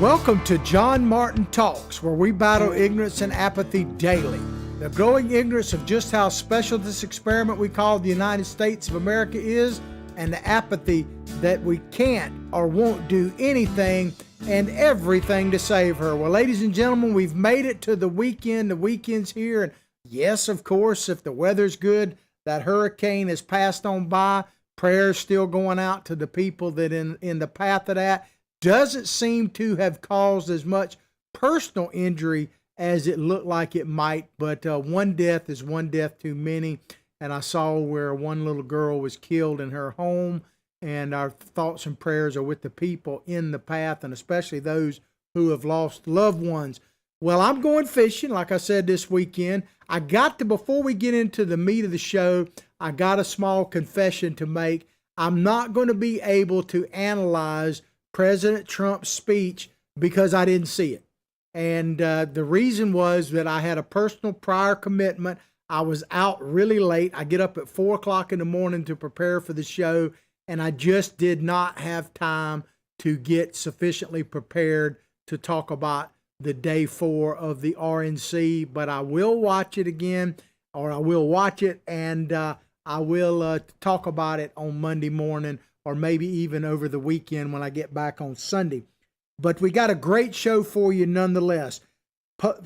Welcome to John Martin Talks, where we battle ignorance and apathy daily. The growing ignorance of just how special this experiment we call the United States of America is, and the apathy that we can't or won't do anything and everything to save her. Well, ladies and gentlemen, we've made it to the weekend. The weekend's here, and yes, of course, if the weather's good, that hurricane has passed on by. Prayers still going out to the people that in the path of that. Doesn't seem to have caused as much personal injury as it looked like it might, but one death is one death too many. And I saw where one little girl was killed in her home, and our thoughts and prayers are with the people in the path, and especially those who have lost loved ones. Well, I'm going fishing, like I said, this weekend. Before we get into the meat of the show, I got a small confession to make. I'm not going to be able to analyze President Trump's speech because I didn't see it. And the reason was that I had a personal prior commitment. I was out really late. I get up at 4 o'clock in the morning to prepare for the show, and I just did not have time to get sufficiently prepared to talk about the day 4 of the RNC. But I will watch it again, or I will watch it, and I will talk about it on Monday morning, or maybe even over the weekend when I get back on Sunday. But we got a great show for you nonetheless.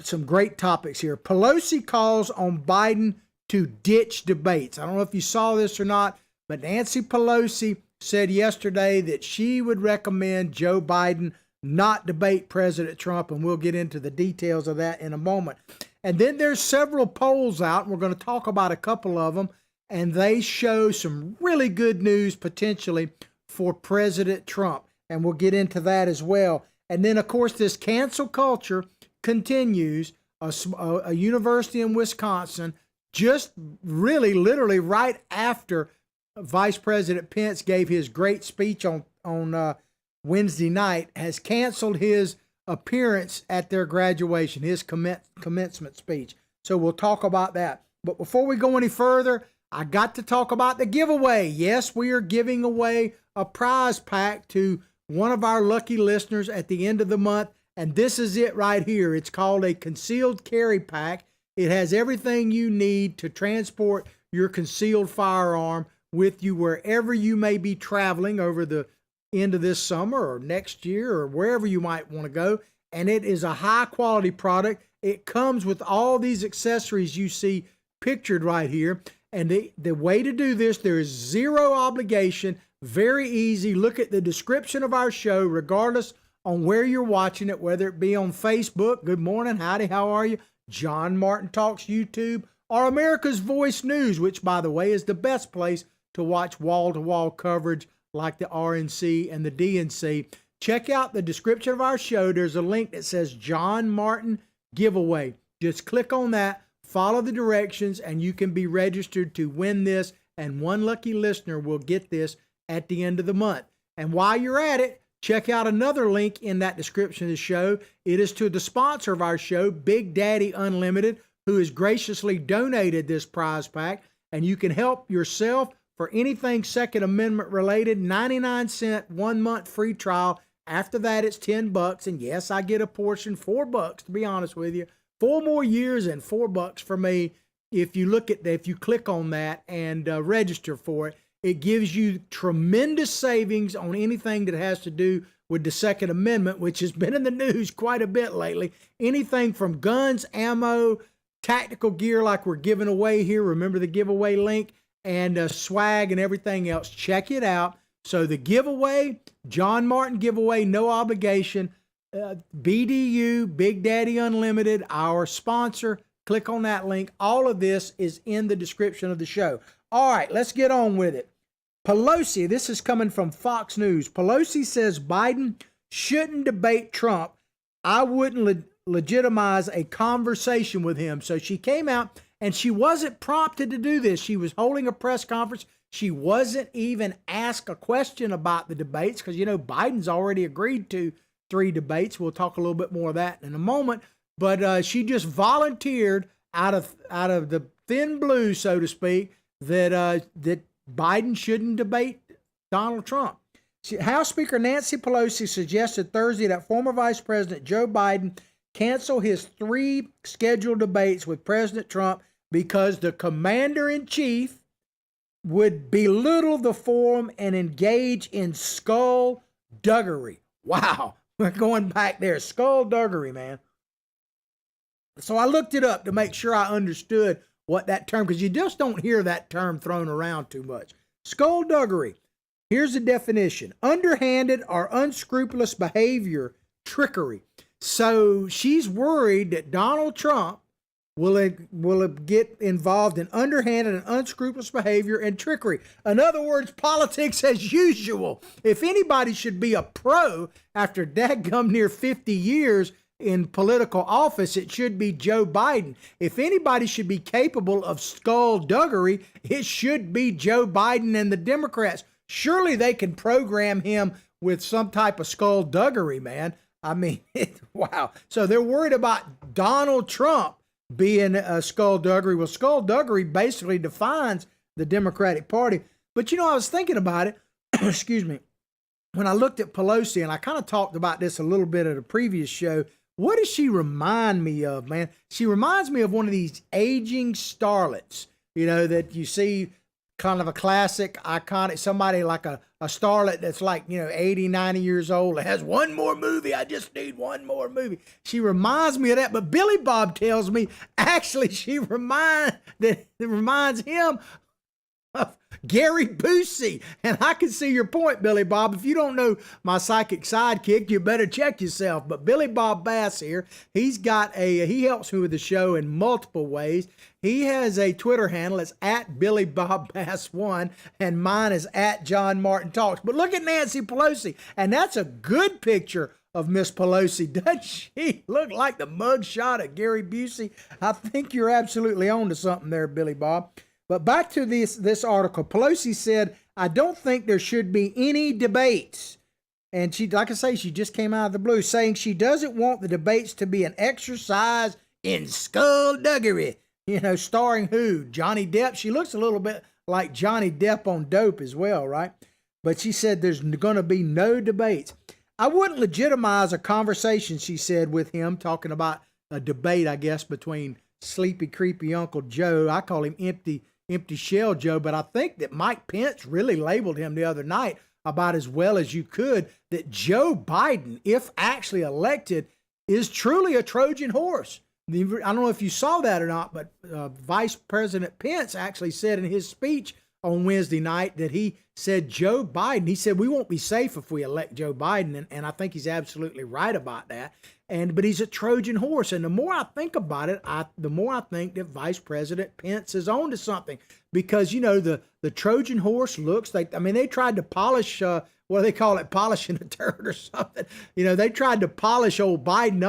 Some great topics here. Pelosi calls on Biden to ditch debates. I don't know if you saw this or not, but Nancy Pelosi said yesterday that she would recommend Joe Biden not debate President Trump, and we'll get into the details of that in a moment. And then there's several polls out, and we're going to talk about a couple of them, and they show some really good news potentially for President Trump, and we'll get into that as well. And then, of course, this cancel culture continues. A university in Wisconsin, just really literally right after Vice President Pence gave his great speech on Wednesday night, has canceled his appearance at their graduation, his commencement speech. So we'll talk about that. But before we go any further, I got to talk about the giveaway. Yes, we are giving away a prize pack to one of our lucky listeners at the end of the month, and this is it right here. It's called a concealed carry pack. It has everything you need to transport your concealed firearm with you wherever you may be traveling over the end of this summer or next year or wherever you might want to go. And it is a high quality product. It comes with all these accessories you see pictured right here. And the way to do this, there is zero obligation, very easy. Look at the description of our show, regardless on where you're watching it, whether it be on Facebook, good morning, howdy, how are you? John Martin Talks YouTube, or America's Voice News, which, by the way, is the best place to watch wall-to-wall coverage like the RNC and the DNC. Check out the description of our show. There's a link that says John Martin Giveaway. Just click on that. Follow the directions, and you can be registered to win this, and one lucky listener will get this at the end of the month. And while you're at it, check out another link in that description of the show. It is to the sponsor of our show, Big Daddy Unlimited, who has graciously donated this prize pack, and you can help yourself for anything Second Amendment related. 99-cent 1 month free trial. After that, it's $10, and yes, I get a portion, $4 to be honest with you. 4 more years and $4 for me. If you click on that and register for it, it gives you tremendous savings on anything that has to do with the Second Amendment, which has been in the news quite a bit lately. Anything from guns, ammo, tactical gear like we're giving away here. Remember the giveaway link, and swag and everything else. Check it out. So the giveaway, John Martin giveaway, no obligation. BDU, Big Daddy Unlimited, our sponsor. Click on that link. All of this is in the description of the show. All right, let's get on with it. Pelosi, this is coming from Fox News. Pelosi says Biden shouldn't debate Trump. I wouldn't legitimize a conversation with him. So she came out, and she wasn't prompted to do this. She was holding a press conference. She wasn't even asked a question about the debates because, Biden's already agreed to 3 debates. We'll talk a little bit more of that in a moment. But she just volunteered out of the thin blue, so to speak, that Biden shouldn't debate Donald Trump. House Speaker Nancy Pelosi suggested Thursday that former Vice President Joe Biden cancel his 3 scheduled debates with President Trump because the commander-in-chief would belittle the forum and engage in skullduggery. Wow, we're going back there. Skullduggery, man. So I looked it up to make sure I understood what that term, because you just don't hear that term thrown around too much. Skullduggery. Here's the definition: underhanded or unscrupulous behavior, trickery. So she's worried that Donald Trump will get involved in underhanded and unscrupulous behavior and trickery. In other words, politics as usual. If anybody should be a pro after dadgum near 50 years in political office, it should be Joe Biden. If anybody should be capable of skullduggery, it should be Joe Biden and the Democrats. Surely they can program him with some type of skullduggery, man. I mean, wow. So they're worried about Donald Trump being a skullduggery. Well, skullduggery basically defines the Democratic Party. But, I was thinking about it, excuse me, when I looked at Pelosi, and I kind of talked about this a little bit at a previous show. What does she remind me of, man? She reminds me of one of these aging starlets, that you see, kind of a classic, iconic, somebody like a starlet that's like, 80, 90 years old, that has one more movie. I just need one more movie. She reminds me of that. But Billy Bob tells me, actually, she reminds him of Gary Busey. And I can see your point, Billy Bob. If you don't know my psychic sidekick, you better check yourself. But Billy Bob Bass here, he helps me with the show in multiple ways. He has a Twitter handle. It's at Billy Bob Bass 1, and mine is at John Martin Talks. But look at Nancy Pelosi, and that's a good picture of Miss Pelosi. Doesn't she look like the mugshot of Gary Busey? I think you're absolutely on to something there, Billy Bob. But back to this article. Pelosi said, I don't think there should be any debates. And she, like I say, she just came out of the blue saying she doesn't want the debates to be an exercise in skullduggery. Starring who? Johnny Depp. She looks a little bit like Johnny Depp on dope as well, right? But she said there's going to be no debates. I wouldn't legitimize a conversation, she said, with him, talking about a debate, I guess, between sleepy, creepy Uncle Joe. I call him empty shell Joe, but I think that Mike Pence really labeled him the other night about as well as you could, that Joe Biden, if actually elected, is truly a Trojan horse. I don't know if you saw that or not, but Vice President Pence actually said in his speech on Wednesday night that he said Joe Biden, he said we won't be safe if we elect Joe Biden, and I think he's absolutely right about that. But he's a Trojan horse, and the more I think about it, the more I think that Vice President Pence is on to something, because the Trojan horse looks like, they tried to polish what do they call it, polishing a turd or something. They tried to polish old Biden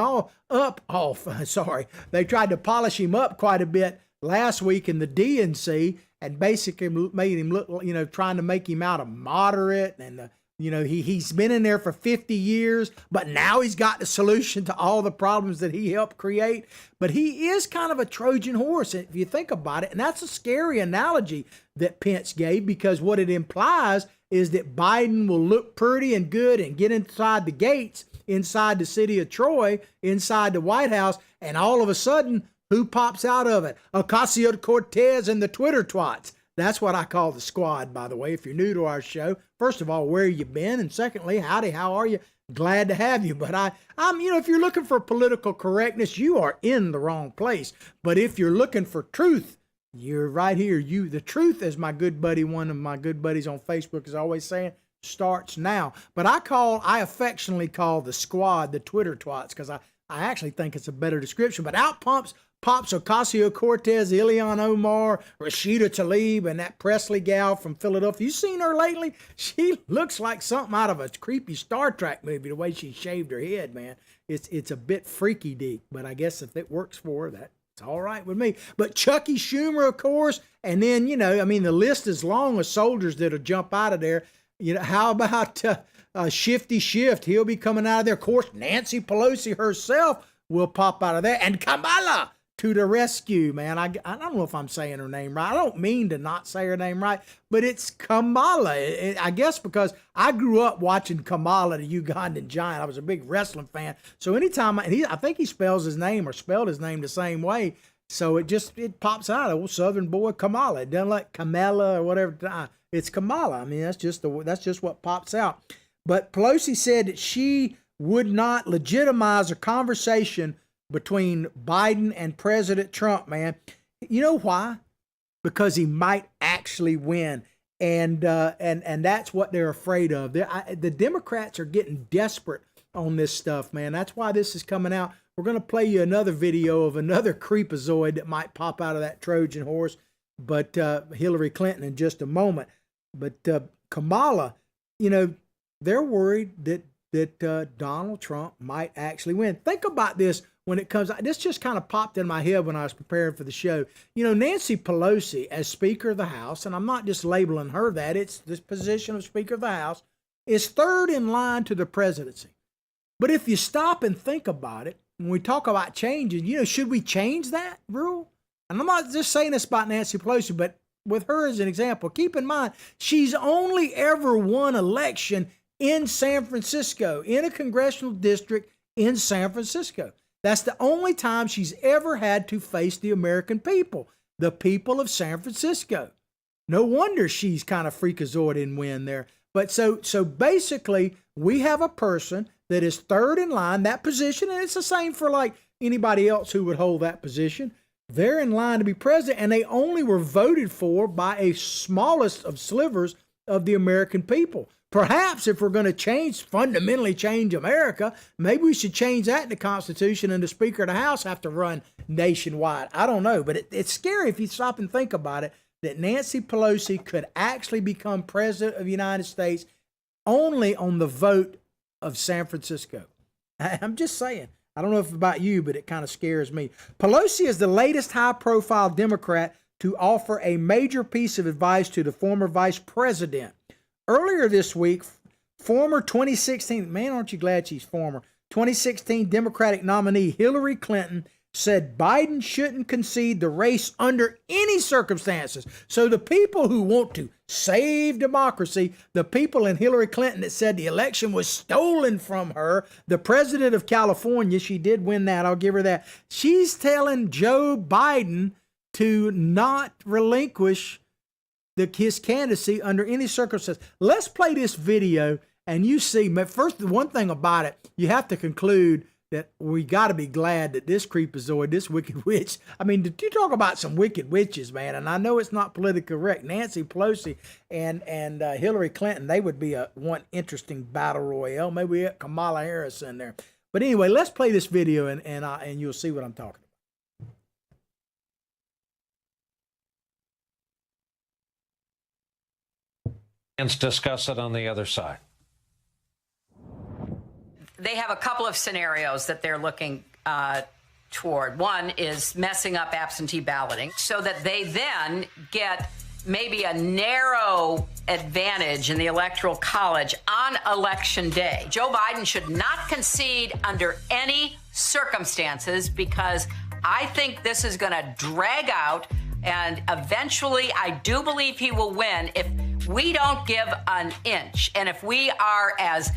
They tried to polish him up quite a bit last week in the DNC, and basically made him look, trying to make him out a moderate, and he's been in there for 50 years, but now he's got the solution to all the problems that he helped create. But he is kind of a Trojan horse, if you think about it. And that's a scary analogy that Pence gave, because what it implies is that Biden will look pretty and good and get inside the gates, inside the city of Troy, inside the White House, and all of a sudden, who pops out of it? Ocasio-Cortez and the Twitter twats. That's what I call the squad, by the way, if you're new to our show. First of all, where you been? And secondly, howdy, how are you? Glad to have you. But I'm if you're looking for political correctness, you are in the wrong place. But if you're looking for truth, you're right here. The truth, as my good buddy, one of my good buddies on Facebook is always saying, starts now. But I affectionately call the squad the Twitter twats, because I actually think it's a better description. But out pops Ocasio-Cortez, Ilhan Omar, Rashida Tlaib, and that Presley gal from Philadelphia. You seen her lately? She looks like something out of a creepy Star Trek movie, the way she shaved her head, man. It's a bit freaky deep, but I guess if it works for her, that's all right with me. But Chucky Schumer, of course, and then, the list is long of soldiers that'll jump out of there. How about Shifty Shift? He'll be coming out of there. Of course, Nancy Pelosi herself will pop out of there. And Kamala to the rescue, man. I don't know if I'm saying her name right. I don't mean to not say her name right, but it's Kamala. I guess because I grew up watching Kamala, the Ugandan giant. I was a big wrestling fan. So anytime I think he spells his name or spelled his name the same way. So it pops out, old Southern boy Kamala. It doesn't like Kamala or whatever. It's Kamala. I mean, that's just what pops out. But Pelosi said that she would not legitimize a conversation between Biden and President Trump, man. You know why? Because he might actually win. And that's what they're afraid of. The Democrats are getting desperate on this stuff, man. That's why this is coming out. We're going to play you another video of another creepazoid that might pop out of that Trojan horse, but Hillary Clinton in just a moment. But Kamala, they're worried that Donald Trump might actually win. Think about this when it comes. This just kind of popped in my head when I was preparing for the show. Nancy Pelosi as Speaker of the House, and I'm not just labeling her that, it's this position of Speaker of the House, is third in line to the presidency. But if you stop and think about it, when we talk about changing, should we change that rule? And I'm not just saying this about Nancy Pelosi, but with her as an example, keep in mind, she's only ever won election in San Francisco, in a congressional district in San Francisco. That's the only time she's ever had to face the American people, the people of San Francisco. No wonder she's kind of freakazoid and win there. But so basically, we have a person that is third in line, that position, and it's the same for like anybody else who would hold that position. They're in line to be president, and they only were voted for by a smallest of slivers of the American people. Perhaps if we're going to fundamentally change America, maybe we should change that in the Constitution and the Speaker of the House have to run nationwide. I don't know, but it's scary if you stop and think about it, that Nancy Pelosi could actually become president of the United States only on the vote of San Francisco. I'm just saying. I don't know if about you, but it kind of scares me. Pelosi is the latest high-profile Democrat to offer a major piece of advice to the former vice president. Earlier this week, former 2016, man, aren't you glad she's former, 2016 Democratic nominee Hillary Clinton said Biden shouldn't concede the race under any circumstances. So the people who want to save democracy, the people in Hillary Clinton that said the election was stolen from her, the president of California, she did win that, I'll give her that. She's telling Joe Biden to not relinquish his candidacy under any circumstance. Let's play this video and you see, first, the one thing about it, you have to conclude that we got to be glad that this creepazoid, this wicked witch, I mean, did you talk about some wicked witches, man? And I know it's not politically correct. Nancy Pelosi and Hillary Clinton, they would be one interesting battle royale. Maybe we get Kamala Harris in there. But anyway, let's play this video and you'll see what I'm talking about. Let's discuss it on the other side. They have a couple of scenarios that they're looking toward. One is messing up absentee balloting so that they then get maybe a narrow advantage in the Electoral College on Election Day. Joe Biden should not concede under any circumstances because I think this is going to drag out, and eventually I do believe he will win if we don't give an inch and if we are as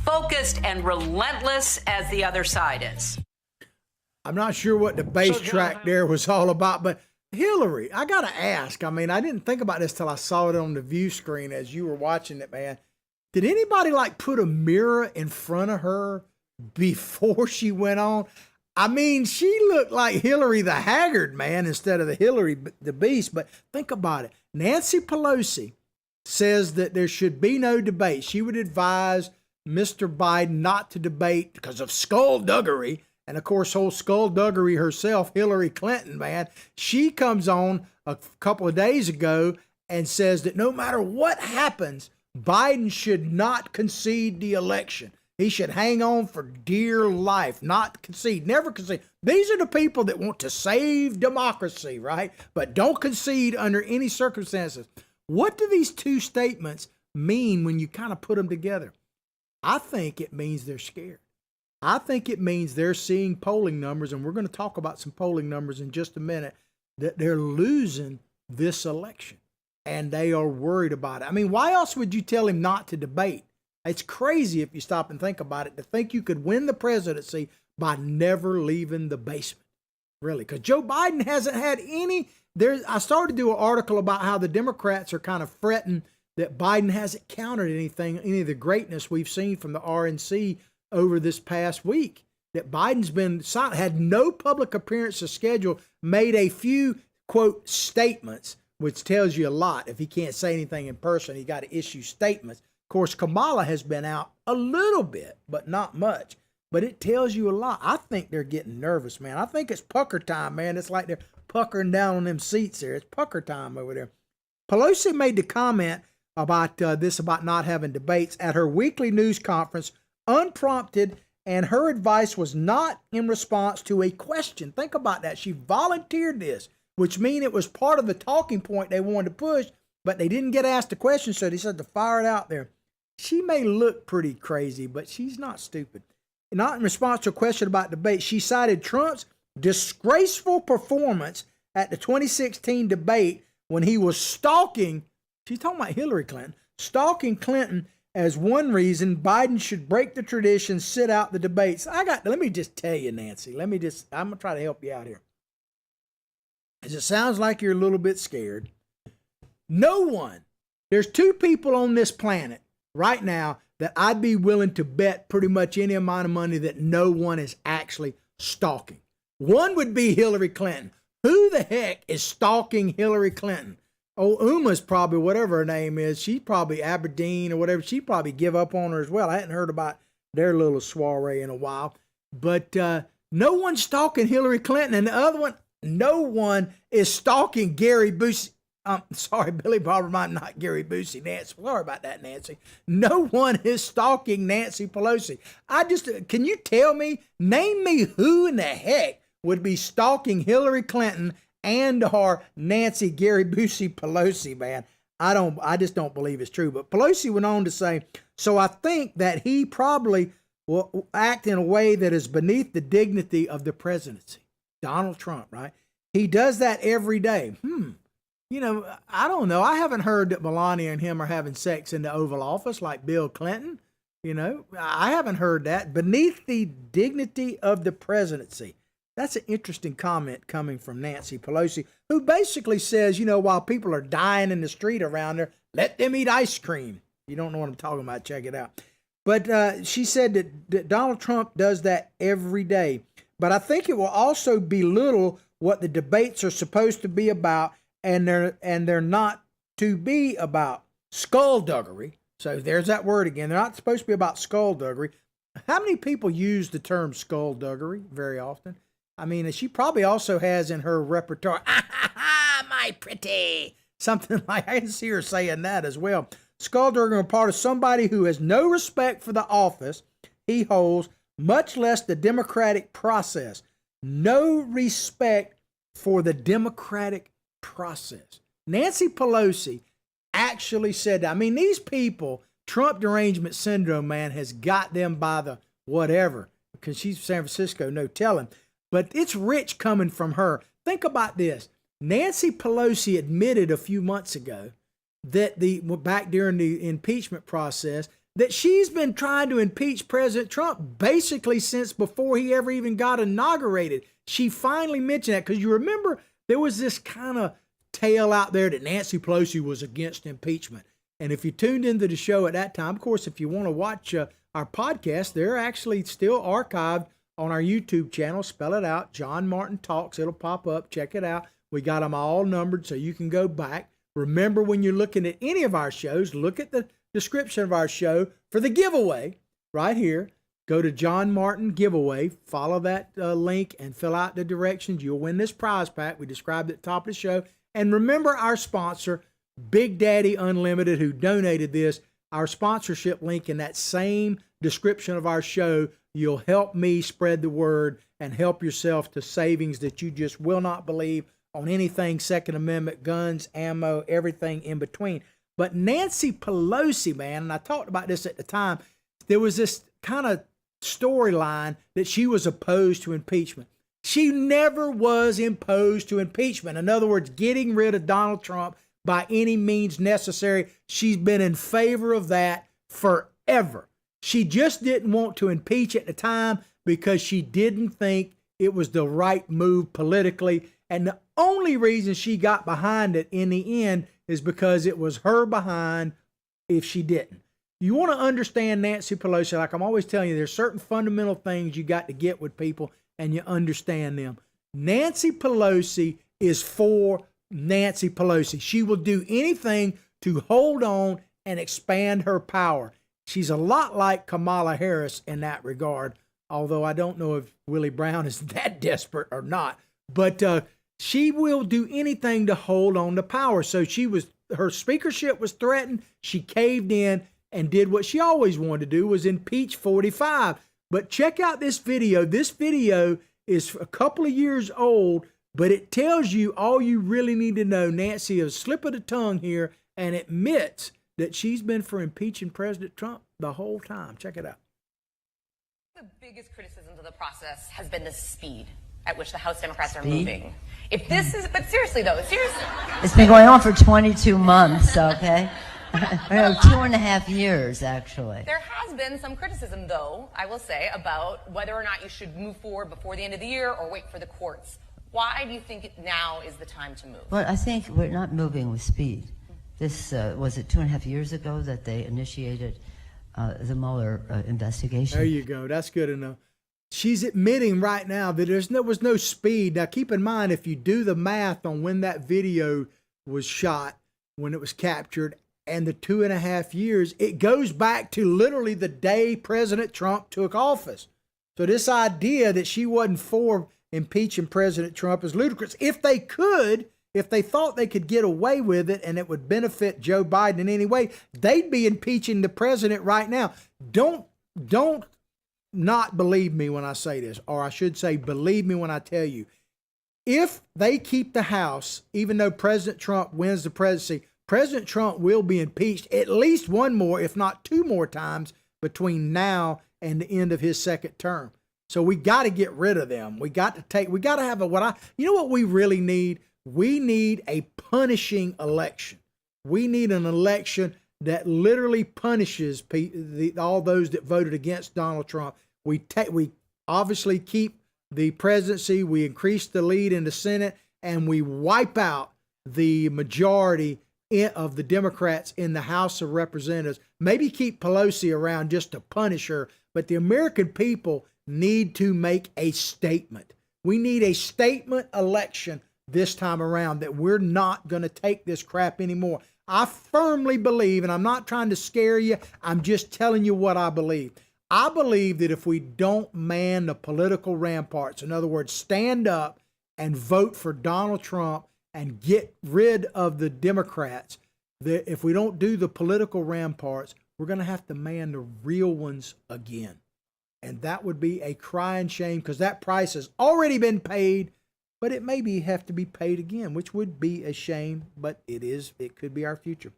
focused and relentless as the other side is. I'm not sure what the bass track there was all about, but Hillary, I got to ask, I mean, I didn't think about this till I saw it on the view screen as you were watching it, man. Did anybody put a mirror in front of her before she went on? I mean, she looked like Hillary the Haggard, man, instead of the Hillary the Beast. But think about it. Nancy Pelosi says that there should be no debate. She would advise Mr. Biden not to debate because of skullduggery. And of course, whole skullduggery herself, Hillary Clinton, man, she comes on a couple of days ago and says that no matter what happens, Biden should not concede the election. He should hang on for dear life, not concede, never concede. These are the people that want to save democracy, right? But don't concede under any circumstances. What do these two statements mean when you kind of put them together? I think it means they're scared. I think it means they're seeing polling numbers, and we're going to talk about some polling numbers in just a minute, that they're losing this election, and they are worried about it. I mean, why else would you tell him not to debate? It's crazy if you stop and think about it, to think you could win the presidency by never leaving the basement, really, because Joe Biden hasn't had any. I started to do an article about how the Democrats are kind of fretting that Biden hasn't countered any of the greatness we've seen from the RNC over this past week. That Biden's been silent, had no public appearances scheduled, made a few, quote, statements, which tells you a lot. If he can't say anything in person, he got to issue statements. Of course, Kamala has been out a little bit, but not much. But it tells you a lot. I think they're getting nervous, man. I think it's pucker time, man. It's like they're puckering down on them seats there. It's pucker time over there. Pelosi made the comment about about not having debates at her weekly news conference, unprompted, and her advice was not in response to a question. Think about that. She volunteered this, which means it was part of the talking point they wanted to push, but they didn't get asked a question, so they said to fire it out there. She may look pretty crazy, but she's not stupid. Not in response to a question about debate, she cited Trump's disgraceful performance at the 2016 debate when he was stalking, she's talking about Hillary Clinton, stalking Clinton as one reason Biden should break the tradition, sit out the debates. Let me just tell you, Nancy, I'm going to try to help you out here. As it sounds like you're a little bit scared. There's two people on this planet right now that I'd be willing to bet pretty much any amount of money that no one is actually stalking. One would be Hillary Clinton. Who the heck is stalking Hillary Clinton? Oh, Uma's probably, whatever her name is, she's probably Aberdeen or whatever. She'd probably give up on her as well. I hadn't heard about their little soiree in a while. But no one's stalking Hillary Clinton. And the other one, no one is stalking Gary Busey. Sorry, Billy Bob Vermont, not Gary Busey, Nancy. Sorry about that, Nancy. No one is stalking Nancy Pelosi. Can you tell me, name me who in the heck would be stalking Hillary Clinton and or Nancy Gary Busey Pelosi, man? I just don't believe it's true. But Pelosi went on to say, so I think that he probably will act in a way that is beneath the dignity of the presidency. Donald Trump, right? He does that every day. I don't know. I haven't heard that Melania and him are having sex in the Oval Office like Bill Clinton. I haven't heard that. Beneath the dignity of the presidency. That's an interesting comment coming from Nancy Pelosi, who basically says, while people are dying in the street around her, let them eat ice cream. You don't know what I'm talking about, check it out. But she said that Donald Trump does that every day. But I think it will also belittle what the debates are supposed to be about, and they're not to be about skullduggery. So there's that word again. They're not supposed to be about skullduggery. How many people use the term skullduggery very often? I mean, she probably also has in her repertoire, my pretty, something like, I can see her saying that as well. Skullduggery on the part of somebody who has no respect for the office he holds, much less the democratic process. No respect for the democratic process. Nancy Pelosi actually said that. I mean, these people, Trump derangement syndrome, man, has got them by the whatever, because she's from San Francisco, no telling. But it's rich coming from her. Think about this. Nancy Pelosi admitted a few months ago that back during the impeachment process, that she's been trying to impeach President Trump basically since before he ever even got inaugurated. She finally mentioned that, because you remember there was this kind of tale out there that Nancy Pelosi was against impeachment. And if you tuned into the show at that time, of course, if you want to watch our podcast, they're actually still archived on our YouTube channel. Spell it out, John Martin Talks. It'll pop up. Check it out. We got them all numbered so you can go back. Remember, when you're looking at any of our shows, look at the description of our show for the giveaway right here. Go to John Martin Giveaway, follow that link, and fill out the directions. You'll win this prize pack. We described it at the top of the show. And remember our sponsor, Big Daddy Unlimited, who donated this. Our sponsorship link in that same description of our show. You'll help me spread the word and help yourself to savings that you just will not believe on anything Second Amendment, guns, ammo, everything in between. But Nancy Pelosi, man, and I talked about this at the time, there was this kind of storyline that she was opposed to impeachment. She never was opposed to impeachment. In other words, getting rid of Donald Trump by any means necessary. She's been in favor of that forever. She just didn't want to impeach at the time because she didn't think it was the right move politically. And the only reason she got behind it in the end is because it was her behind if she didn't. You want to understand Nancy Pelosi, like I'm always telling you, there's certain fundamental things you got to get with people and you understand them. Nancy Pelosi is for Nancy Pelosi. She will do anything to hold on and expand her power. She's a lot like Kamala Harris in that regard, although I don't know if Willie Brown is that desperate or not. But she will do anything to hold on to power. So her speakership was threatened. She caved in and did what she always wanted to do, was impeach 45. But check out this video. This video is a couple of years old, but it tells you all you really need to know. Nancy is a slip of the tongue here and admits that she's been for impeaching President Trump the whole time. Check it out. The biggest criticism of the process has been the speed at which the House Democrats are moving. If this is, but seriously though, seriously. It's been going on for 22 months, okay? 2.5 years, actually. There has been some criticism, though, I will say, about whether or not you should move forward before the end of the year or wait for the courts. Why do you think now is the time to move? Well, I think we're not moving with speed. This, was it 2.5 years ago that they initiated the Mueller investigation? There you go. That's good enough. She's admitting right now that there was no speed. Now, keep in mind, if you do the math on when that video was shot, when it was captured, and the 2.5 years, it goes back to literally the day President Trump took office. So this idea that she wasn't for impeaching President Trump is ludicrous. If they thought they could get away with it and it would benefit Joe Biden in any way, they'd be impeaching the president right now. Don't not believe me when I say this, or I should say believe me when I tell you. If they keep the House, even though President Trump wins the presidency, President Trump will be impeached at least one more, if not two more times between now and the end of his second term. So we got to get rid of them. We got to have you know what we really need? We need a punishing election. We need an election that literally punishes all those that voted against Donald Trump. We obviously keep the presidency, we increase the lead in the Senate, and we wipe out the majority of the Democrats in the House of Representatives. Maybe keep Pelosi around just to punish her, but the American people need to make a statement. We need a statement election this time around that we're not going to take this crap anymore. I firmly believe, and I'm not trying to scare you, I'm just telling you what I believe. I believe that if we don't man the political ramparts, in other words, stand up and vote for Donald Trump and get rid of the Democrats, that if we don't do the political ramparts, we're going to have to man the real ones again. And that would be a crying shame because that price has already been paid, but it maybe have to be paid again, which would be a shame, but it could be our future.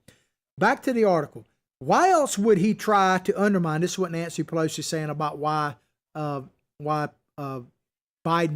Back to the article. Why else would he try to undermine? This is what Nancy Pelosi is saying about why Biden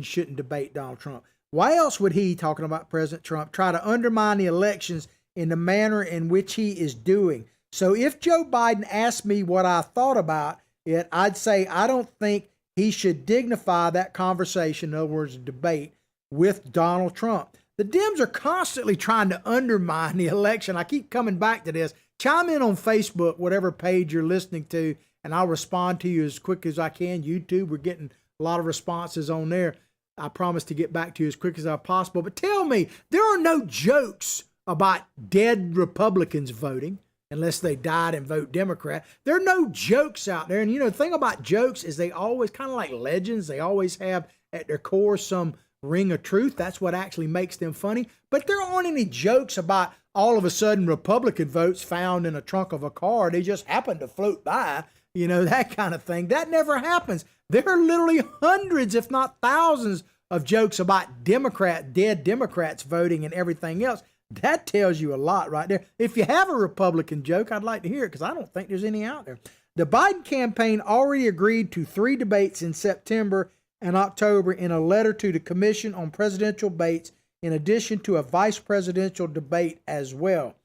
shouldn't debate Donald Trump. Why else would he, talking about President Trump, try to undermine the elections in the manner in which he is doing? So if Joe Biden asked me what I thought about it, I'd say I don't think he should dignify that conversation, in other words, debate, with Donald Trump. The Dems are constantly trying to undermine the election. I keep coming back to this. Chime in on Facebook, whatever page you're listening to, and I'll respond to you as quick as I can. YouTube, we're getting a lot of responses on there. I promise to get back to you as quick as I possible. But tell me, there are no jokes about dead Republicans voting unless they died and vote Democrat. There are no jokes out there. And, you know, the thing about jokes is they always, kind of like legends, they always have at their core some ring of truth. That's what actually makes them funny. But there aren't any jokes about all of a sudden Republican votes found in a trunk of a car. They just happen to float by, you know, that kind of thing. That never happens. There are literally hundreds, if not thousands, of jokes about dead Democrats voting and everything else. That tells you a lot right there. If you have a Republican joke, I'd like to hear it because I don't think there's any out there. The Biden campaign already agreed to 3 debates in September and October in a letter to the Commission on Presidential Debates, in addition to a vice presidential debate as well.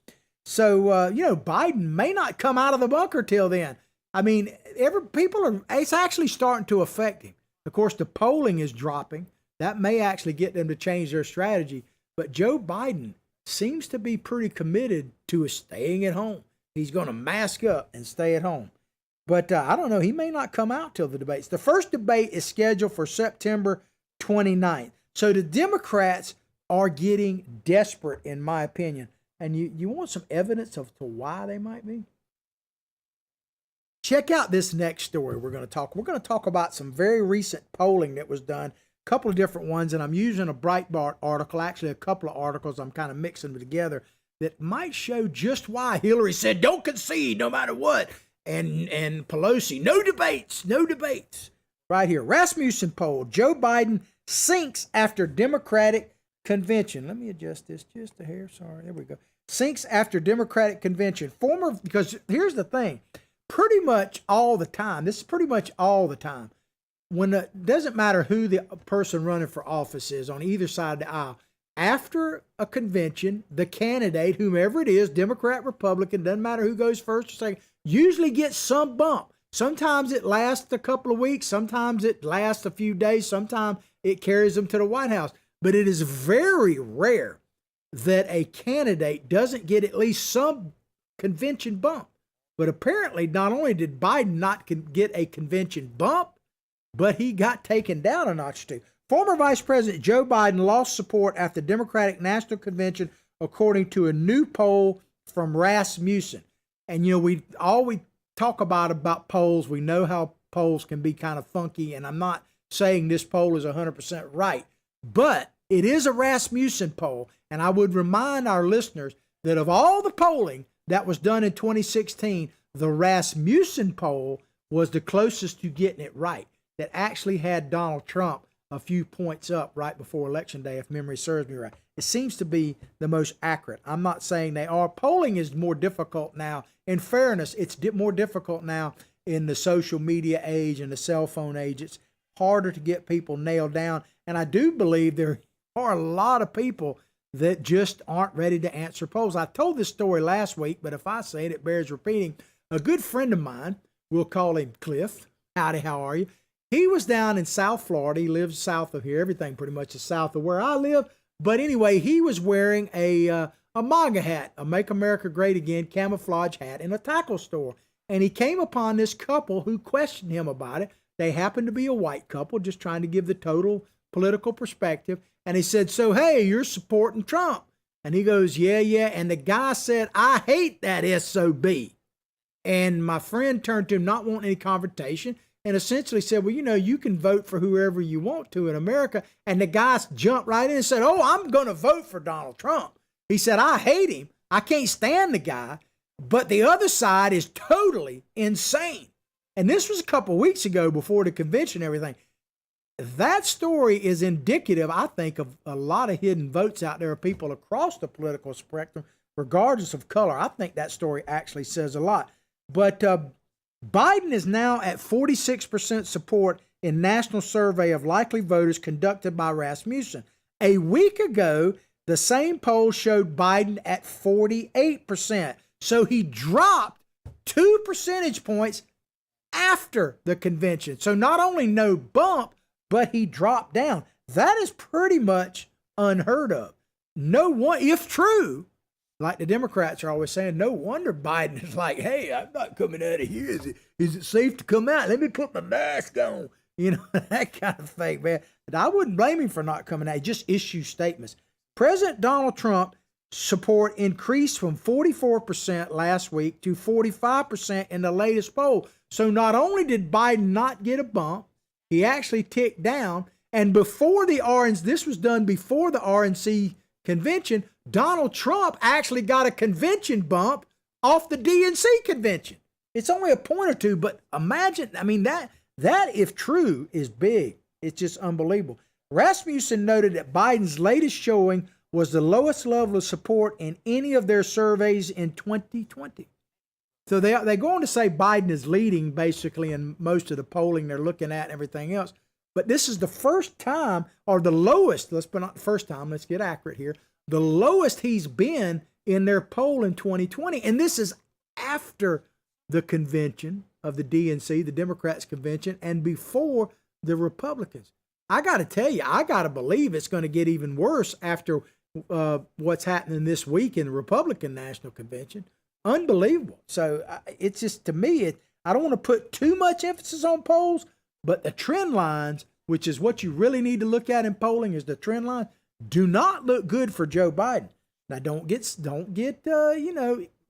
So, Biden may not come out of the bunker till then. I mean, it's actually starting to affect him. Of course, the polling is dropping. That may actually get them to change their strategy. But Joe Biden seems to be pretty committed to staying at home. He's going to mask up and stay at home. But I don't know. He may not come out till the debates. The first debate is scheduled for September 29th. So the Democrats are getting desperate, in my opinion. And you want some evidence of to why they might be? Check out this next story we're going to talk. We're going to talk about some very recent polling that was done, a couple of different ones, and I'm using a Breitbart article, actually a couple of articles. I'm kind of mixing them together that might show just why Hillary said don't concede no matter what, and Pelosi, no debates. Right here, Rasmussen poll, Joe Biden sinks after Democratic convention. Let me adjust this just a hair. Sorry, there we go. Sinks after Democratic convention. Because here's the thing. Pretty much all the time, this is pretty much all the time, doesn't matter who the person running for office is on either side of the aisle, after a convention, the candidate, whomever it is, Democrat, Republican, doesn't matter who goes first or second, usually gets some bump. Sometimes it lasts a couple of weeks, sometimes it lasts a few days, sometimes it carries them to the White House. But it is very rare that a candidate doesn't get at least some convention bump. But apparently, not only did Biden not get a convention bump, but he got taken down a notch too. Former Vice President Joe Biden lost support at the Democratic National Convention, according to a new poll from Rasmussen. And, we talk about polls. We know how polls can be kind of funky, and I'm not saying this poll is 100% right, but it is a Rasmussen poll. And I would remind our listeners that of all the polling that was done in 2016, the Rasmussen poll was the closest to getting it right. That actually had Donald Trump a few points up right before Election Day, if memory serves me right. It seems to be the most accurate. I'm not saying they are. Polling is more difficult now. In fairness, it's more difficult now in the social media age and the cell phone age. It's harder to get people nailed down. And I do believe there are a lot of people that just aren't ready to answer polls. I told this story last week, but if I say it, it bears repeating. A good friend of mine, we'll call him Cliff. Howdy, how are you? He was down in South Florida. He lives south of here. Everything pretty much is south of where I live. But anyway, he was wearing a MAGA hat, a Make America Great Again camouflage hat in a tackle store. And he came upon this couple who questioned him about it. They happened to be a white couple, just trying to give the total political perspective. And he said, so, hey, you're supporting Trump. And he goes, yeah. And the guy said, I hate that SOB. And my friend turned to him, not wanting any confrontation, and essentially said, well, you can vote for whoever you want to in America. And the guy jumped right in and said, oh, I'm going to vote for Donald Trump. He said, I hate him. I can't stand the guy. But the other side is totally insane. And this was a couple weeks ago before the convention and everything. That story is indicative, I think, of a lot of hidden votes out there of people across the political spectrum, regardless of color. I think that story actually says a lot. But Biden is now at 46% support in national survey of likely voters conducted by Rasmussen. A week ago, the same poll showed Biden at 48%. So he dropped 2 percentage points after the convention. So not only no bump, but he dropped down. That is pretty much unheard of. No one, if true, like the Democrats are always saying, no wonder Biden is like, hey, I'm not coming out of here. Is it safe to come out? Let me put my mask on. That kind of thing, man. But I wouldn't blame him for not coming out. He just issues statements. President Donald Trump support increased from 44% last week to 45% in the latest poll. So not only did Biden not get a bump, he actually ticked down. And before this was done before the RNC convention, Donald Trump actually got a convention bump off the DNC convention. It's only a point or two, but imagine, that if true is big. It's just unbelievable. Rasmussen noted that Biden's latest showing was the lowest level of support in any of their surveys in 2020. So they go on to say Biden is leading basically in most of the polling they're looking at and everything else. But this is the first time, or the lowest, but not the first time, let's get accurate here, the lowest he's been in their poll in 2020. And this is after the convention of the DNC, the Democrats convention, and before the Republicans. I got to tell you, I got to believe it's going to get even worse after what's happening this week in the Republican National Convention. Unbelievable. So it's just, to me, I don't want to put too much emphasis on polls, but the trend lines, which is what you really need to look at in polling, is the trend line, do not look good for Joe Biden. Now, don't get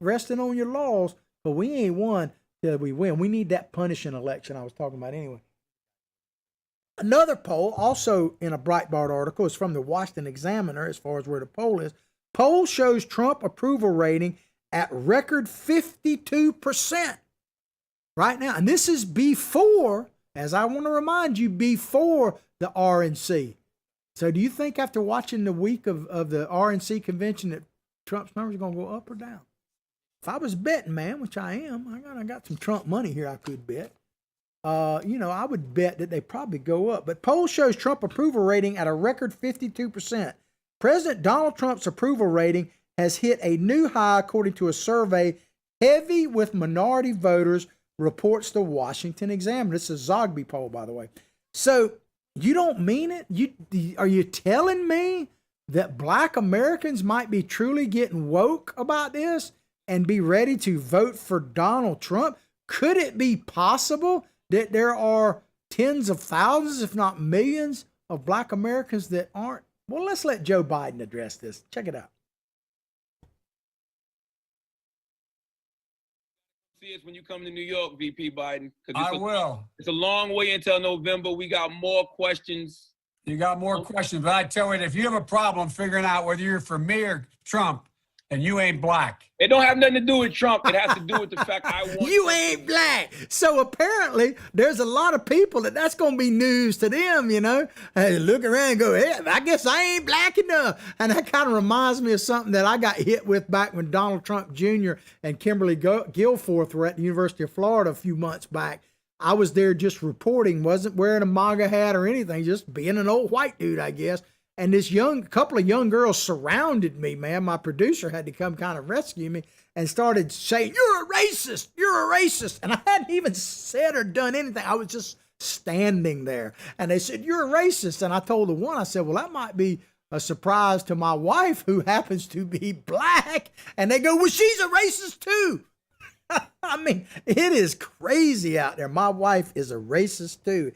resting on your laws, but we ain't won till we win. We need that punishing election I was talking about anyway. Another poll, also in a Breitbart article, is from the Washington Examiner as far as where the poll is. Poll shows Trump approval rating at record 52% right now. And this is before, as I want to remind you, before the RNC. So do you think after watching the week of the RNC convention that Trump's numbers are going to go up or down? If I was betting, man, which I am, I got some Trump money here I could bet. I would bet that they probably go up. But poll shows Trump approval rating at a record 52%. President Donald Trump's approval rating has hit a new high, according to a survey heavy with minority voters, reports the Washington Examiner. This is a Zogby poll, by the way. So you don't mean it? Are you telling me that black Americans might be truly getting woke about this and be ready to vote for Donald Trump? Could it be possible that there are tens of thousands, if not millions, of black Americans that aren't? Well, let's let Joe Biden address this. Check it out. See us when you come to New York, VP Biden. I will. It's a long way until November. We got more questions. You got more questions, but I tell you, if you have a problem figuring out whether you're for me or Trump, and you ain't black. It don't have nothing to do with Trump. It has to do with the fact I want you ain't black. So apparently there's a lot of people that's going to be news to them, Hey, look around and go, hey, I guess I ain't black enough. And that kind of reminds me of something that I got hit with back when Donald Trump Jr. and Kimberly Guilfoyle were at the University of Florida a few months back. I was there just reporting, wasn't wearing a MAGA hat or anything, just being an old white dude, I guess. And this couple of young girls surrounded me, man. My producer had to come kind of rescue me and started saying, "You're a racist, you're a racist." And I hadn't even said or done anything. I was just standing there. And they said, "You're a racist." And I told the one, I said, "Well, that might be a surprise to my wife who happens to be black." And they go, "Well, she's a racist too." I mean, it is crazy out there. My wife is a racist too.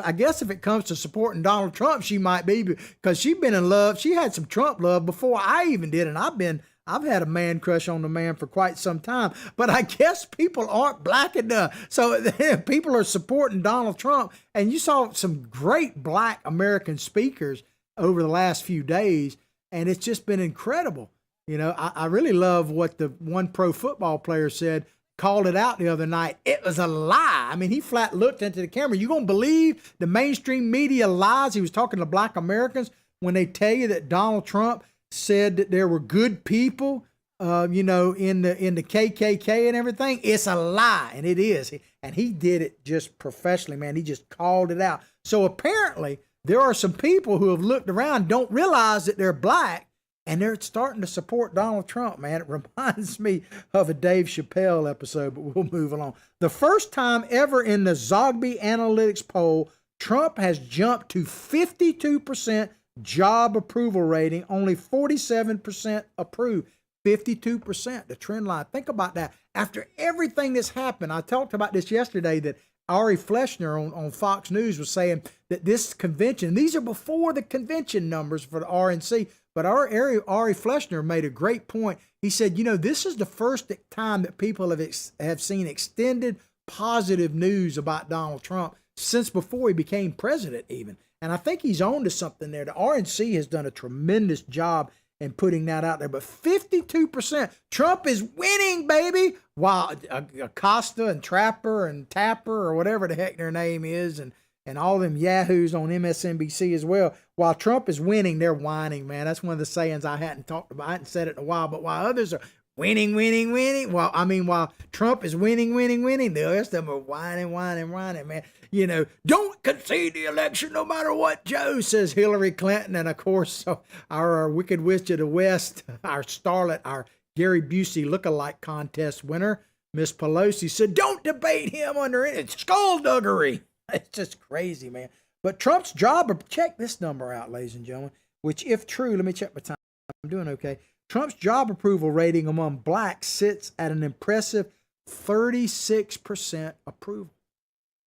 I guess if it comes to supporting Donald Trump, she might be, because she's been in love. She had some Trump love before I even did, and I've had a man crush on the man for quite some time. But I guess people aren't black enough, so people are supporting Donald Trump. And you saw some great black American speakers over the last few days, and it's just been incredible. I really love what the one pro football player said, called it out the other night. It was a lie. I mean, he flat looked into the camera. You going to believe the mainstream media lies? He was talking to black Americans when they tell you that Donald Trump said that there were good people, in the KKK and everything. It's a lie, and it is. And he did it just professionally, man. He just called it out. So apparently there are some people who have looked around, don't realize that they're black, and they're starting to support Donald Trump, man. It reminds me of a Dave Chappelle episode, but we'll move along. The first time ever in the Zogby Analytics poll, Trump has jumped to 52% job approval rating, only 47% approve. 52%, the trend line. Think about that. After everything that's happened, I talked about this yesterday, that Ari Fleshner on Fox News was saying that this convention, these are before the convention numbers for the RNC, but Ari Fleshner made a great point. He said, this is the first time that people have seen extended positive news about Donald Trump since before he became president even. And I think he's on to something there. The RNC has done a tremendous job in putting that out there. But 52%, Trump is winning, baby. While Acosta and Trapper and Tapper or whatever the heck their name is, and all them yahoos on MSNBC as well, while Trump is winning, they're whining, man. That's one of the sayings I hadn't talked about. I hadn't said it in a while. But while others are winning, winning, winning. Well, I mean, while Trump is winning, winning, winning, the rest of them are whining, whining, whining, man. You know, don't concede the election no matter what, Joe, says Hillary Clinton. And of course, our Wicked Witch of the West, our starlet, our Gary Busey lookalike contest winner, Miss Pelosi, said, don't debate him under any skullduggery. It's just crazy, man. But Trump's job, check this number out, ladies and gentlemen, which if true, let me check my time. I'm doing okay. Trump's job approval rating among blacks sits at an impressive 36% approval.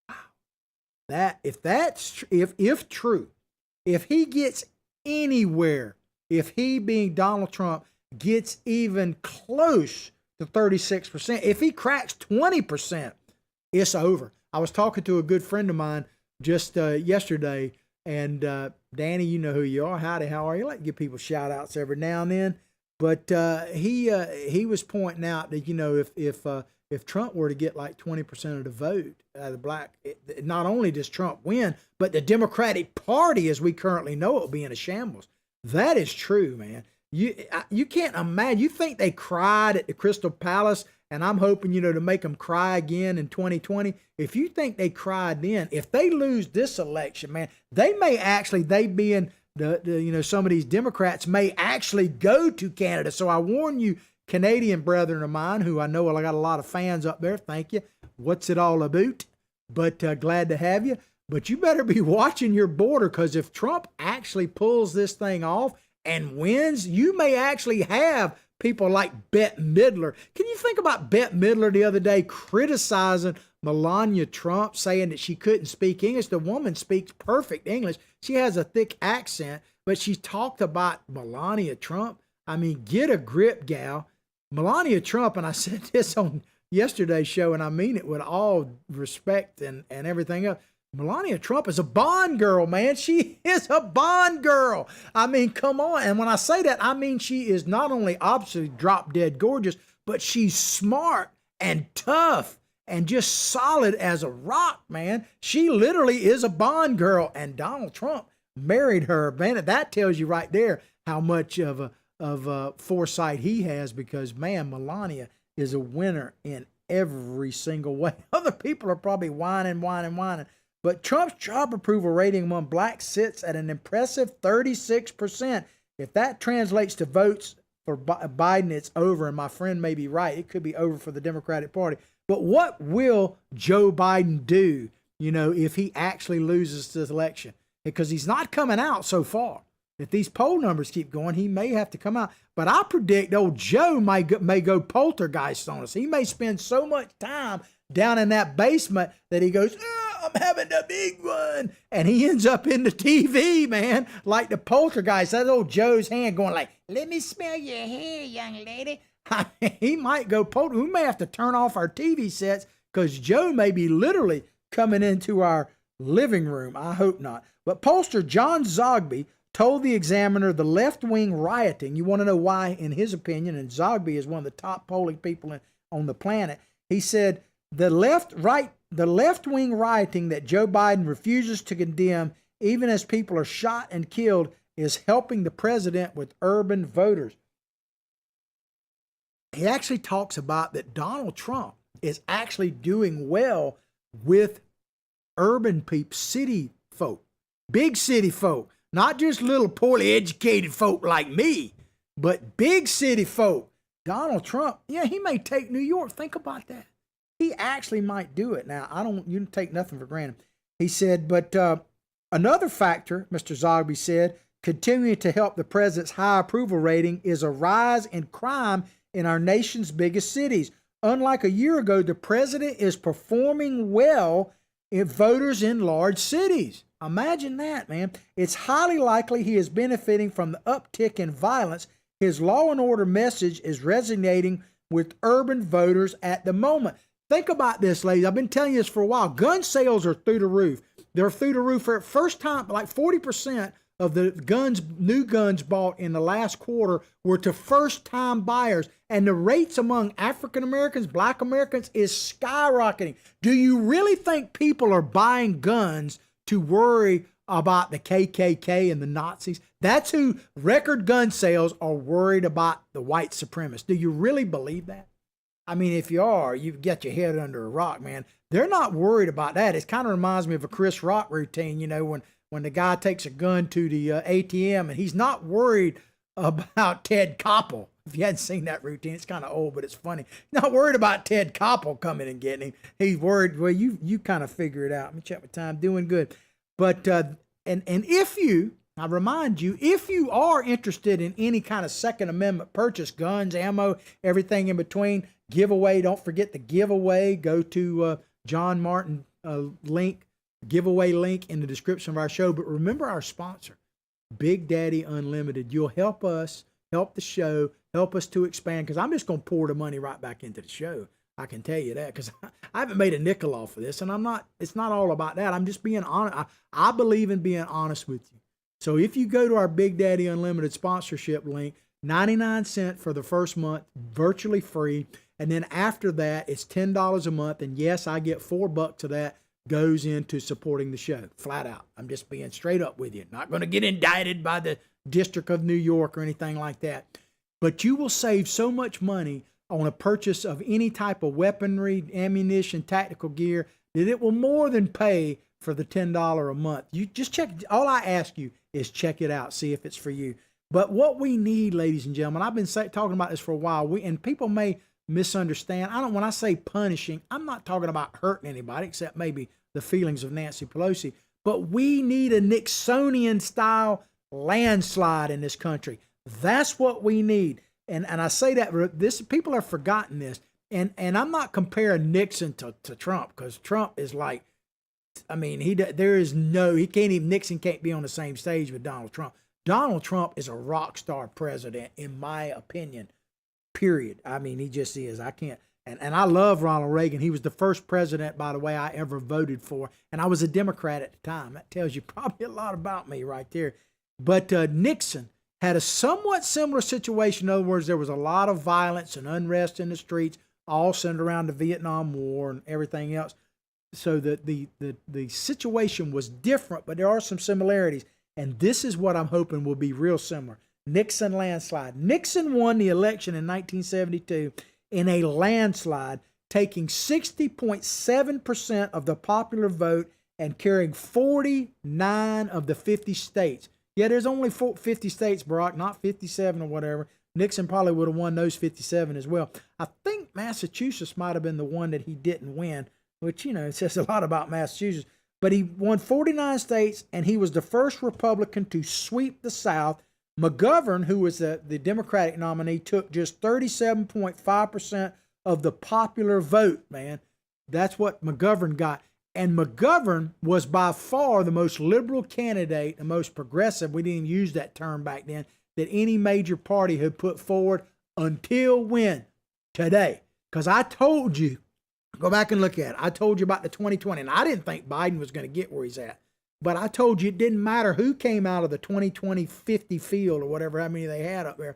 Wow. If true, if he gets anywhere, if he being Donald Trump gets even close to 36%, if he cracks 20%, it's over. I was talking to a good friend of mine just yesterday, and Danny, you know who you are. Howdy, how are you? I like to give people shout outs every now and then. But he was pointing out that, you know, if Trump were to get like 20% of the vote, the black, not only does Trump win, but the Democratic Party, as we currently know it, will be in a shambles. That is true, man. You can't imagine. You think they cried at the Crystal Palace, and I'm hoping, you know, to make them cry again in 2020. If you think they cried then, if they lose this election, man, they being some of these Democrats may actually go to Canada. So I warn you, Canadian brethren of mine, who I know I got a lot of fans up there. Thank you. What's it all about? But glad to have you. But you better be watching your border, because if Trump actually pulls this thing off and wins, you may actually have people like Bette Midler. Can you think about Bette Midler the other day criticizing Melania Trump, saying that she couldn't speak English? The woman speaks perfect English. She has a thick accent, but she talked about Melania Trump. I mean, get a grip, gal. Melania Trump, and I said this on yesterday's show, and I mean it with all respect and everything else. Melania Trump is a Bond girl, man. She is a Bond girl. I mean, come on. And when I say that, I mean she is not only obviously drop dead gorgeous, but she's smart and tough and just solid as a rock, man. She literally is a Bond girl, and Donald Trump married her, man. That tells you right there how much of a foresight he has, because, man, Melania is a winner in every single way. Other people are probably whining. But Trump's job approval rating among blacks sits at an impressive 36%. If that translates to votes for Biden, it's over. And my friend may be right. It could be over for the Democratic Party. But what will Joe Biden do, you know, if he actually loses this election? Because he's not coming out so far. If these poll numbers keep going, he may have to come out. But I predict old Joe may go poltergeist on us. He may spend so much time down in that basement that he goes, I'm having the big one. And he ends up in the TV, man, like the poltergeist. That old Joe's hand going like, let me smell your hair, young lady. He might go polter. We may have to turn off our TV sets, because Joe may be literally coming into our living room. I hope not. But pollster John Zogby told the Examiner the left-wing rioting, you want to know why, in his opinion, and Zogby is one of the top polling people on the planet, he said the left-wing rioting that Joe Biden refuses to condemn, even as people are shot and killed, is helping the president with urban voters. He actually talks about that Donald Trump is actually doing well with urban people, city folk, big city folk, not just little poorly educated folk like me, but big city folk. Donald Trump, yeah, he may take New York. Think about that. He actually might do it. Now, you don't take nothing for granted. He said, but another factor, Mr. Zogby said, continuing to help the president's high approval rating is a rise in crime in our nation's biggest cities. Unlike a year ago, the president is performing well in voters in large cities. Imagine that, man. It's highly likely he is benefiting from the uptick in violence. His law and order message is resonating with urban voters at the moment. Think about this, ladies. I've been telling you this for a while. Gun sales are through the roof. They're through the roof for the first time. Like 40% of the new guns bought in the last quarter were to first-time buyers. And the rates among African Americans, Black Americans, is skyrocketing. Do you really think people are buying guns to worry about the KKK and the Nazis. That's who record gun sales are worried about the white supremacists. Do you really believe that? I mean, if you are, you've got your head under a rock, man. They're not worried about that. It kind of reminds me of a Chris Rock routine, you know, when the guy takes a gun to the ATM and he's not worried about Ted Koppel. If you hadn't seen that routine, it's kind of old, but it's funny. He's not worried about Ted Koppel coming and getting him. He's worried, well, you kind of figure it out. Let me check my time. Doing good. But, and if you, I remind you, if you are interested in any kind of Second Amendment purchase, guns, ammo, everything in between, giveaway, don't forget the giveaway. Go to John Martin link, giveaway link in the description of our show. But remember our sponsor, Big Daddy Unlimited. You'll help us, help the show, help us to expand, because I'm just going to pour the money right back into the show. I can tell you that, because I haven't made a nickel off of this, and it's not all about that. I'm just being honest. I believe in being honest with you. So if you go to our Big Daddy Unlimited sponsorship link, 99 cents for the first month, virtually free. And then after that, it's $10 a month. And yes, I get $4 of that goes into supporting the show, flat out. I'm just being straight up with you. Not going to get indicted by the District of New York or anything like that. But you will save so much money on a purchase of any type of weaponry, ammunition, tactical gear, that it will more than pay for the $10 a month. You just check. All I ask you is check it out, see if it's for you. But what we need, ladies and gentlemen, I've been talking about this for a while, and people may misunderstand. When I say punishing, I'm not talking about hurting anybody, except maybe the feelings of Nancy Pelosi. But we need a Nixonian-style landslide in this country. That's what we need. And I say that people have forgotten this. And I'm not comparing Nixon to Trump, because Trump is like, I mean, Nixon can't be on the same stage with Donald Trump. Donald Trump is a rock star president, in my opinion, period. I mean, he just is. I can't. And I love Ronald Reagan. He was the first president, by the way, I ever voted for. And I was a Democrat at the time. That tells you probably a lot about me right there. But Nixon had a somewhat similar situation. In other words, there was a lot of violence and unrest in the streets, all centered around the Vietnam War and everything else. So the situation was different, but there are some similarities. And this is what I'm hoping will be real similar. Nixon landslide. Nixon won the election in 1972 in a landslide, taking 60.7% of the popular vote and carrying 49 of the 50 states. Yeah, there's only 50 states, Barack, not 57 or whatever. Nixon probably would have won those 57 as well. I think Massachusetts might have been the one that he didn't win, which, it says a lot about Massachusetts. But he won 49 states, and he was the first Republican to sweep the South. McGovern, who was the Democratic nominee, took just 37.5% of the popular vote, man. That's what McGovern got. And McGovern was by far the most liberal candidate, the most progressive, we didn't use that term back then, that any major party had put forward until when? Today. Because I told you, go back and look at it. I told you about the 2020, and I didn't think Biden was going to get where he's at. But I told you it didn't matter who came out of the 2020 50 field or whatever, how many they had up there,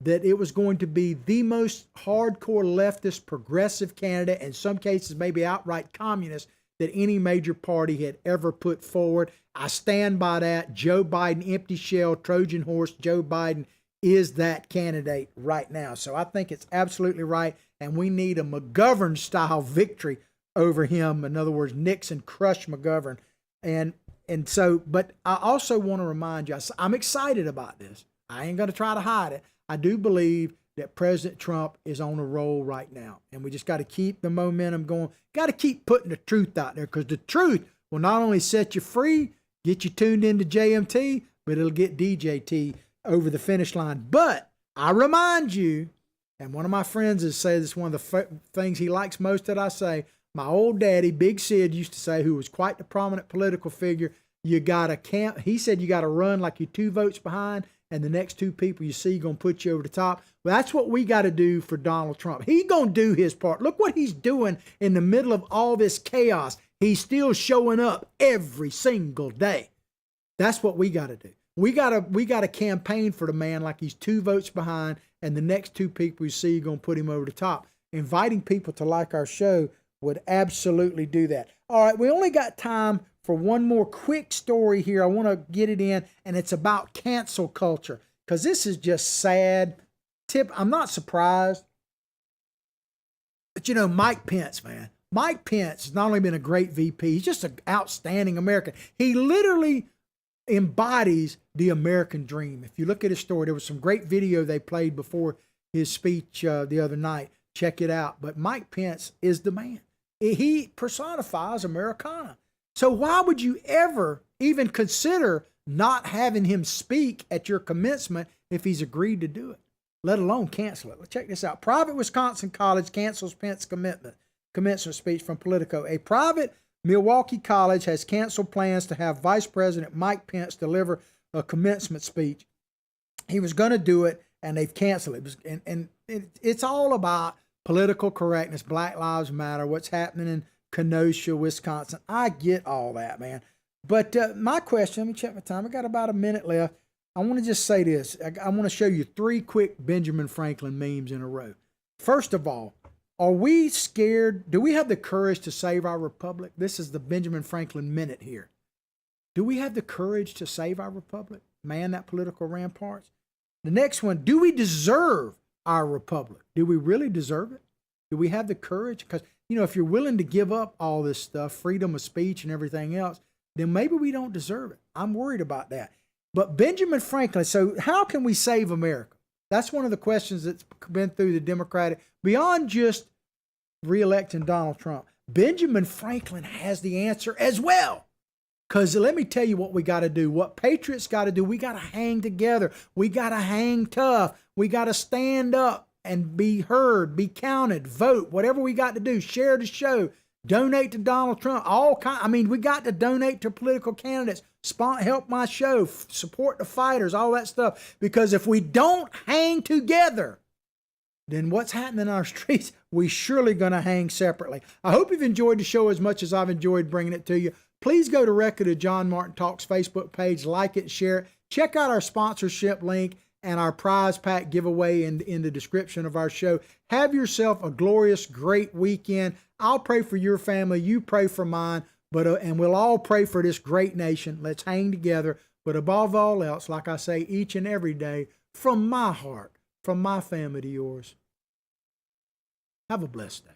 that it was going to be the most hardcore leftist progressive candidate, in some cases maybe outright communist, that any major party had ever put forward. I stand by that. Joe Biden, empty shell, Trojan horse, Joe Biden is that candidate right now. So I think it's absolutely right, and we need a McGovern-style victory over him. In other words, Nixon crushed McGovern. And so, but I also want to remind you, I'm excited about this. I ain't going to try to hide it. I do believe that President Trump is on a roll right now, and we just got to keep the momentum going. Got to keep putting the truth out there, because the truth will not only set you free, get you tuned into JMT, but it'll get DJT over the finish line. But I remind you, and one of my friends has said this, one of the things he likes most that I say, my old daddy, Big Sid, used to say, who was quite the prominent political figure, he said you got to run like you're 2 votes behind, and the next 2 people you see going to put you over the top. Well, that's what we got to do for Donald Trump. He's going to do his part. Look what he's doing in the middle of all this chaos. He's still showing up every single day. That's what we got to do. We got to campaign for the man like he's 2 votes behind, and the next 2 people you see are going to put him over the top. Inviting people to like our show would absolutely do that. All right, we only got time for one more quick story here. I want to get it in, and it's about cancel culture, because this is just sad. I'm not surprised. But, you know, Mike Pence, man. Mike Pence has not only been a great VP, he's just an outstanding American. He literally embodies the American dream. If you look at his story, there was some great video they played before his speech the other night. Check it out. But Mike Pence is the man. He personifies Americana. So why would you ever even consider not having him speak at your commencement if he's agreed to do it, let alone cancel it? Let's check this out. Private Wisconsin college cancels Pence commencement speech from Politico. A private Milwaukee college has canceled plans to have Vice President Mike Pence deliver a commencement speech. He was going to do it, and they've canceled it. And it's all about political correctness, Black Lives Matter, what's happening in Kenosha, Wisconsin. I get all that, man. But my question, let me check my time. I got about a minute left. I want to just say this. I want to show you 3 quick Benjamin Franklin memes in a row. First of all, are we scared? Do we have the courage to save our republic? This is the Benjamin Franklin minute here. Do we have the courage to save our republic? Man, that political ramparts. The next one, do we deserve our republic? Do we really deserve it? Do we have the courage? Because, you know, if you're willing to give up all this stuff, freedom of speech and everything else, then maybe we don't deserve it. I'm worried about that. But Benjamin Franklin, so how can we save America? That's one of the questions that's been through the Democratic, beyond just re-electing Donald Trump. Benjamin Franklin has the answer as well. Because let me tell you what we got to do. What patriots got to do, we got to hang together. We got to hang tough. We got to stand up and be heard, be counted, vote, whatever we got to do. Share the show. Donate to Donald Trump. We got to donate to political candidates. Help my show. Support the fighters, all that stuff. Because if we don't hang together, then what's happening in our streets, we surely going to hang separately. I hope you've enjoyed the show as much as I've enjoyed bringing it to you. Please go directly to John Martin Talks Facebook page, like it, share it. Check out our sponsorship link and our prize pack giveaway in the description of our show. Have yourself a glorious, great weekend. I'll pray for your family. You pray for mine. And we'll all pray for this great nation. Let's hang together. But above all else, like I say each and every day, from my heart, from my family to yours, have a blessed day.